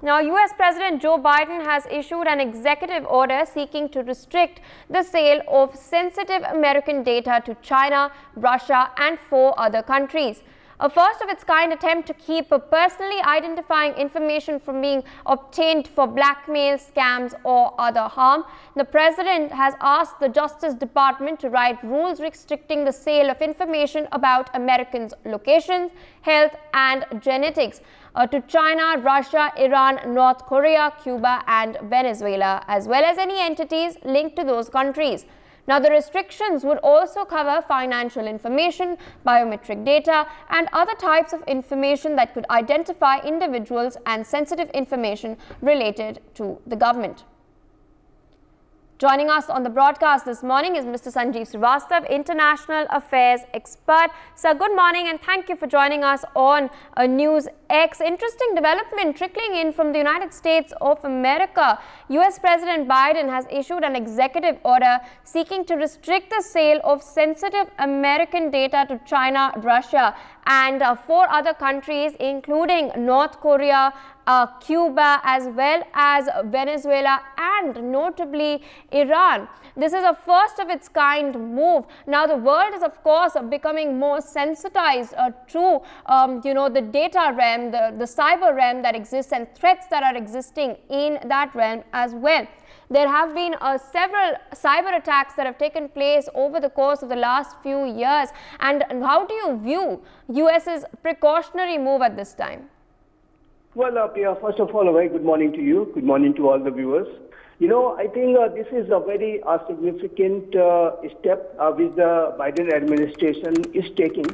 Now, US President Joe Biden has issued an executive order seeking to restrict the sale of sensitive American data to China, Russia, and 4 other countries. A first of its kind attempt to keep personally identifying information from being obtained for blackmail, scams, or other harm. The president has asked the Justice Department to write rules restricting the sale of information about Americans' locations, health, and genetics to China, Russia, Iran, North Korea, Cuba, and Venezuela, as well as any entities linked to those countries. Now, the restrictions would also cover financial information, biometric data, and other types of information that could identify individuals and sensitive information related to the government. Joining us on the broadcast this morning is Mr. Sanjeev Srivastava, International Affairs expert. Sir, good morning and thank you for joining us on News X. Interesting development trickling in from the United States of America. US President Biden has issued an executive order seeking to restrict the sale of sensitive American data to China, Russia, and 4 other countries, including North Korea, Cuba, as well as Venezuela, and notably Iran. This is a first of its kind move. Now, the world is, of course, becoming more sensitized to the data realm, the cyber realm that exists, and threats that are existing in that realm as well. There have been several cyber attacks that have taken place over the course of the last few years. And how do you view US's precautionary move at this time? Well, Priya, first of all, a very good morning to you. Good morning to all the viewers. I think this is a very significant step which the Biden administration is taking.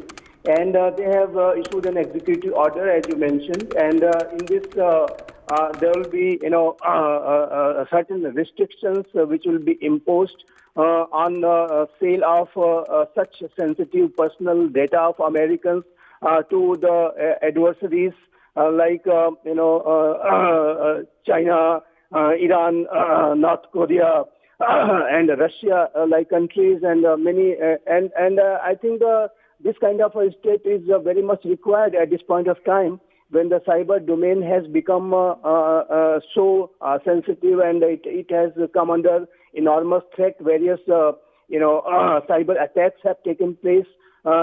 And they have issued an executive order, as you mentioned. And in this, there will be, certain restrictions which will be imposed on sale of such sensitive personal data of Americans to the adversaries like China, Iran, North Korea, and Russia, like countries, and many. And I think this kind of a step is very much required at this point of time when the cyber domain has become so sensitive, and it has come under enormous threat. Various cyber attacks have taken place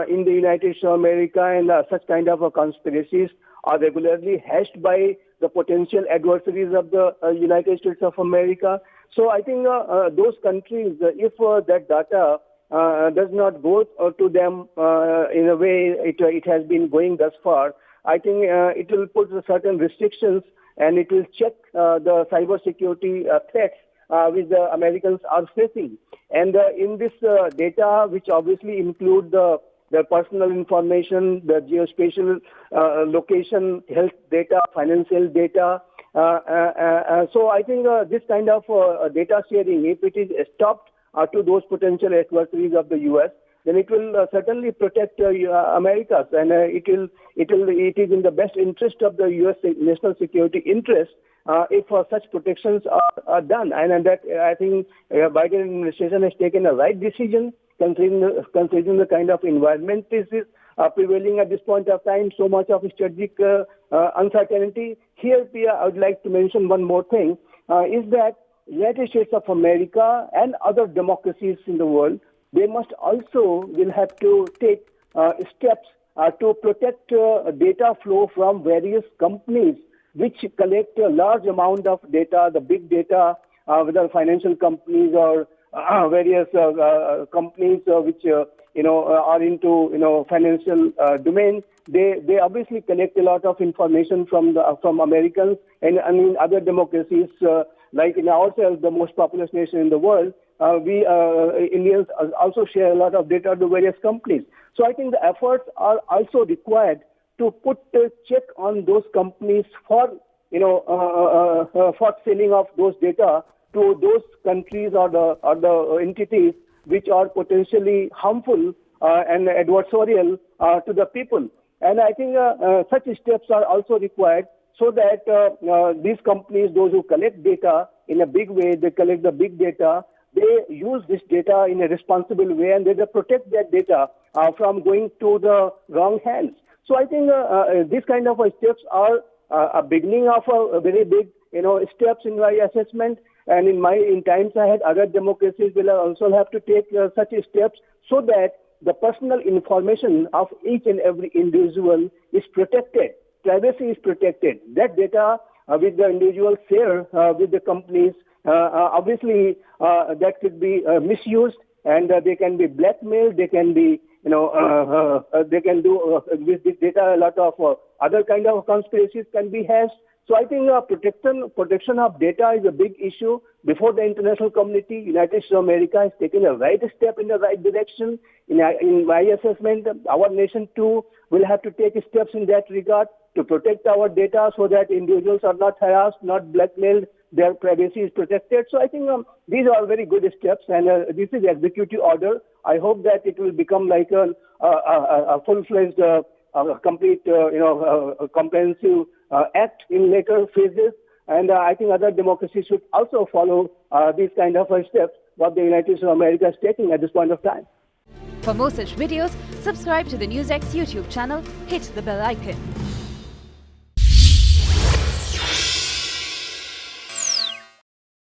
in the United States of America, and such kind of conspiracies are regularly hashed by the potential adversaries of the United States of America. So I think those countries, if that data does not go to them in a way it has been going thus far, I think it will put certain restrictions, and it will check the cybersecurity threats which the Americans are facing. And in this data, which obviously include the personal information, the geospatial location, health data, financial data. So I think this kind of data sharing, if it is stopped to those potential adversaries of the U.S., then it will certainly protect Americas, and it is in the best interest of the U.S. national security interest if such protections are done. And that I think Biden administration has taken a right decision, considering the kind of environment is prevailing at this point of time, so much of strategic uncertainty. Here, Pia, I would like to mention one more thing, is that United States of America and other democracies in the world, they must also will have to take steps to protect data flow from various companies which collect a large amount of data, the big data, whether financial companies or various companies which are into financial domain. They obviously collect a lot of information from Americans, and in other democracies like in ourselves, the most populous nation in the world, we Indians also share a lot of data to various companies. So I think the efforts are also required to put a check on those companies for for selling of those data to those countries or the entities which are potentially harmful and adversarial to the people. And I think such steps are also required so that these companies, those who collect data in a big way, they collect the big data, they use this data in a responsible way, and they protect that data from going to the wrong hands. So I think these kind of steps are a beginning of a very big, steps in my assessment. And in times ahead, other democracies will also have to take such steps so that the personal information of each and every individual is protected. Privacy is protected. That data which the individuals share with the companies, obviously that could be misused, and they can be blackmailed. They can be, they can do with this data a lot of other kind of conspiracies can be hashed. So I think protection of data is a big issue before the international community. United States of America has taken a right step in the right direction. In my assessment, our nation too will have to take steps in that regard to protect our data so that individuals are not harassed, not blackmailed, their privacy is protected. So I think these are very good steps, and this is executive order. I hope that it will become like a full-fledged, complete, comprehensive act in later phases. And I think other democracies should also follow these kind of steps what the United States of America is taking at this point of time. For more such videos, subscribe to the NewsX YouTube channel, hit the bell icon.